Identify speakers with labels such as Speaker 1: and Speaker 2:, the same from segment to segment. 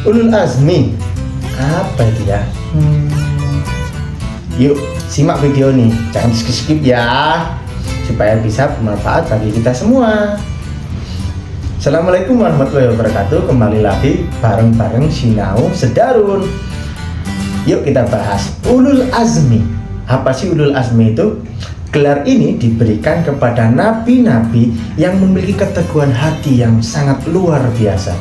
Speaker 1: Ulul azmi apa itu ya? Yuk simak video nih, jangan skip ya, supaya bisa bermanfaat bagi kita semua. Assalamualaikum warahmatullahi wabarakatuh. Kembali lagi bareng-bareng Sinau Sedarun. Yuk kita bahas Ulul Azmi. Apa sih Ulul Azmi itu? Gelar ini diberikan kepada nabi-nabi yang memiliki keteguhan hati yang sangat luar biasa.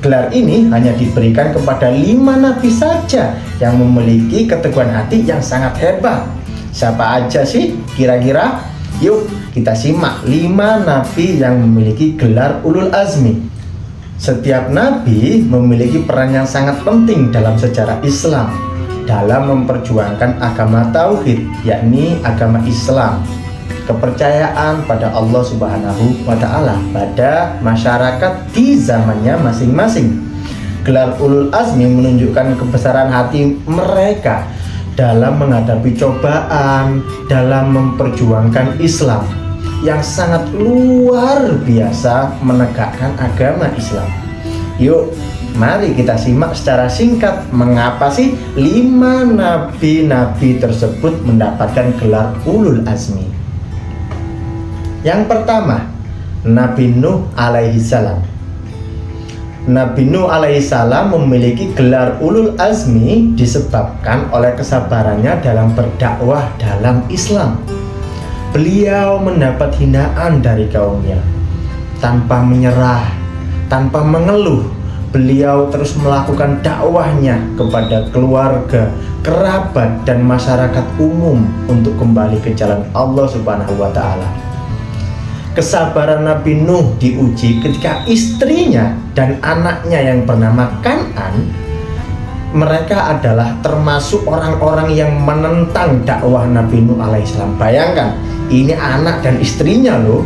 Speaker 1: Gelar ini hanya diberikan kepada 5 nabi saja yang memiliki keteguhan hati yang sangat hebat. Siapa aja sih kira-kira? Yuk kita simak 5 nabi yang memiliki gelar Ulul Azmi. Setiap nabi memiliki peran yang sangat penting dalam sejarah Islam dalam memperjuangkan agama tauhid, yakni agama Islam, kepercayaan pada Allah Subhanahu wa Ta'ala pada masyarakat di zamannya masing-masing. Gelar Ulul Azmi menunjukkan kebesaran hati mereka dalam menghadapi cobaan, dalam memperjuangkan Islam yang sangat luar biasa menegakkan agama Islam. Yuk, mari kita simak secara singkat mengapa sih 5 nabi-nabi tersebut mendapatkan gelar Ulul Azmi. Yang pertama, Nabi Nuh alaihi salam. Nabi Nuh alaihissalam memiliki gelar Ulul Azmi disebabkan oleh kesabarannya dalam berdakwah dalam Islam. Beliau mendapat hinaan dari kaumnya. Tanpa menyerah, tanpa mengeluh, beliau terus melakukan dakwahnya kepada keluarga, kerabat, dan masyarakat umum untuk kembali ke jalan Allah Subhanahu wa Ta'ala. Kesabaran Nabi Nuh diuji ketika istrinya dan anaknya yang bernama Kan'an, mereka adalah termasuk orang-orang yang menentang dakwah Nabi Nuh alaihissalam. Bayangkan, ini anak dan istrinya loh.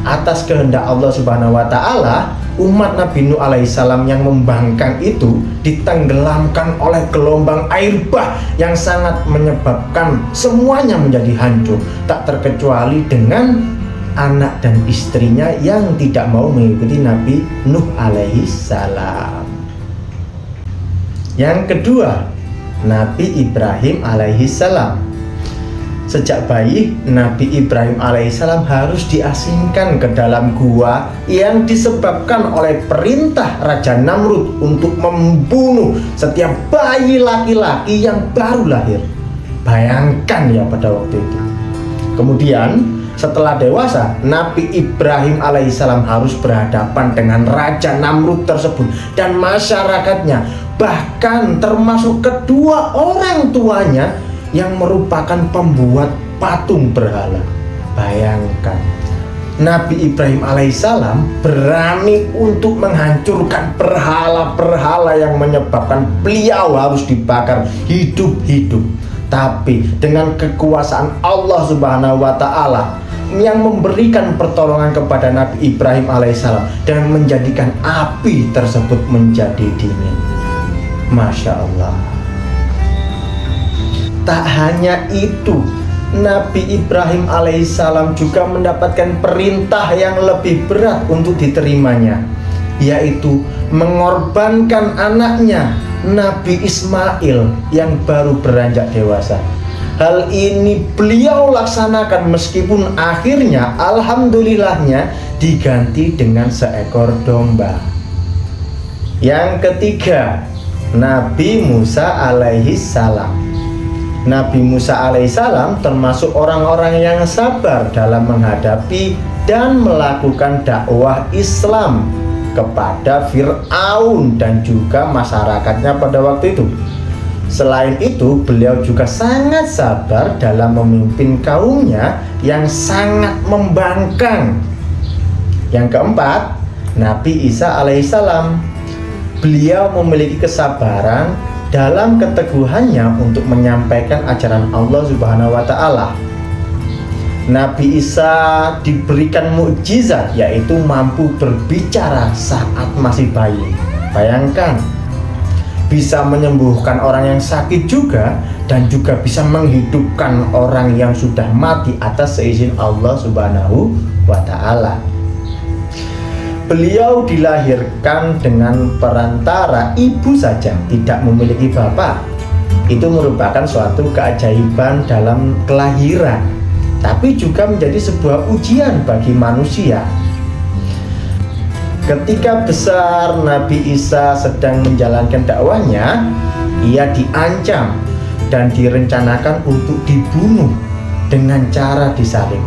Speaker 1: Atas kehendak Allah Subhanahu wa Ta'ala, umat Nabi Nuh alaihissalam yang membangkang itu ditenggelamkan oleh gelombang air bah yang sangat menyebabkan semuanya menjadi hancur, tak terkecuali dengan anak dan istrinya yang tidak mau mengikuti Nabi Nuh alaihi salam. Yang kedua, Nabi Ibrahim alaihi salam. Sejak bayi, Nabi Ibrahim alaihi salam harus diasingkan ke dalam gua yang disebabkan oleh perintah Raja Namrud untuk membunuh setiap bayi laki-laki yang baru lahir. Bayangkan ya pada waktu itu. Kemudian setelah dewasa, Nabi Ibrahim alaihissalam harus berhadapan dengan Raja Namrud tersebut dan masyarakatnya, bahkan termasuk kedua orang tuanya yang merupakan pembuat patung berhala. Bayangkan, Nabi Ibrahim alaihissalam berani untuk menghancurkan berhala-berhala yang menyebabkan beliau harus dibakar hidup-hidup. Tapi dengan kekuasaan Allah Subhanahu wa Ta'ala yang memberikan pertolongan kepada Nabi Ibrahim alaihissalam dan menjadikan api tersebut menjadi dingin. Masya Allah. Tak hanya itu, Nabi Ibrahim alaihissalam juga mendapatkan perintah yang lebih berat untuk diterimanya, yaitu mengorbankan anaknya Nabi Ismail yang baru beranjak dewasa. Hal ini beliau laksanakan meskipun akhirnya alhamdulillahnya diganti dengan seekor domba. Yang ketiga, Nabi Musa alaihi salam. Nabi Musa alaihi salam termasuk orang-orang yang sabar dalam menghadapi dan melakukan dakwah Islam kepada Fir'aun dan juga masyarakatnya pada waktu itu. Selain itu, beliau juga sangat sabar dalam memimpin kaumnya yang sangat membangkang. Yang keempat, Nabi Isa alaihissalam. Beliau memiliki kesabaran dalam keteguhannya untuk menyampaikan ajaran Allah Subhanahu wa Ta'ala. Nabi Isa diberikan mukjizat, yaitu mampu berbicara saat masih bayi. Bayangkan, bisa menyembuhkan orang yang sakit juga, dan juga bisa menghidupkan orang yang sudah mati atas seizin Allah Subhanahu wa Ta'ala. Beliau dilahirkan dengan perantara ibu saja, tidak memiliki bapak. Itu merupakan suatu keajaiban dalam kelahiran, tapi juga menjadi sebuah ujian bagi manusia. Ketika besar Nabi Isa sedang menjalankan dakwahnya, ia diancam dan direncanakan untuk dibunuh dengan cara disalib.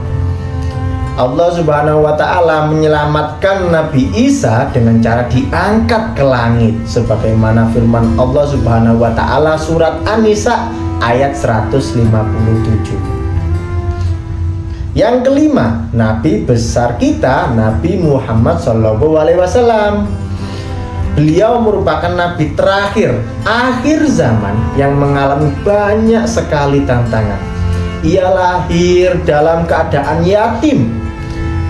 Speaker 1: Allah Subhanahu wa Ta'ala menyelamatkan Nabi Isa dengan cara diangkat ke langit, sebagaimana firman Allah Subhanahu wa Ta'ala surat An-Nisa ayat 157. Yang kelima, Nabi besar kita, Nabi Muhammad SAW. Beliau merupakan Nabi terakhir akhir zaman yang mengalami banyak sekali tantangan. Ia lahir dalam keadaan yatim.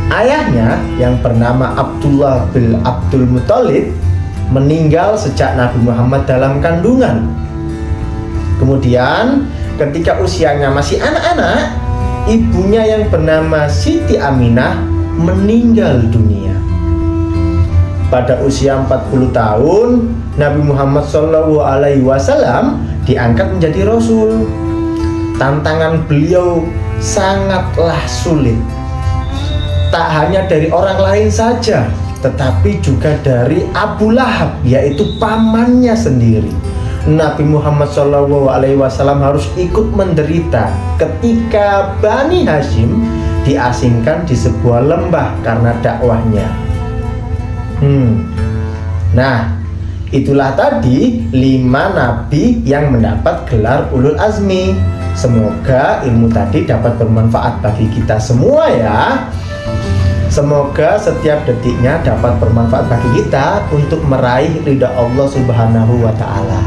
Speaker 1: Ayahnya yang bernama Abdullah bin Abdul Muthalib meninggal sejak Nabi Muhammad dalam kandungan. Kemudian ketika usianya masih anak-anak, ibunya yang bernama Siti Aminah meninggal dunia. Pada usia 40 tahun, Nabi Muhammad SAW diangkat menjadi Rasul. Tantangan beliau sangatlah sulit. Tak hanya dari orang lain saja, tetapi juga dari Abu Lahab, yaitu pamannya sendiri. Nabi Muhammad SAW harus ikut menderita ketika Bani Hashim diasingkan di sebuah lembah karena dakwahnya. Nah, itulah tadi 5 nabi yang mendapat gelar ulul azmi. Semoga ilmu tadi dapat bermanfaat bagi kita semua ya. Semoga setiap detiknya dapat bermanfaat bagi kita untuk meraih ridha Allah Subhanahu wa Ta'ala.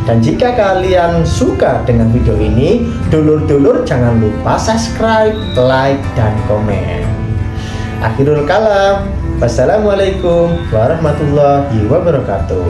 Speaker 1: Dan jika kalian suka dengan video ini, dulur-dulur jangan lupa subscribe, like, dan komen. Akhirul kalam. Wassalamualaikum warahmatullahi wabarakatuh.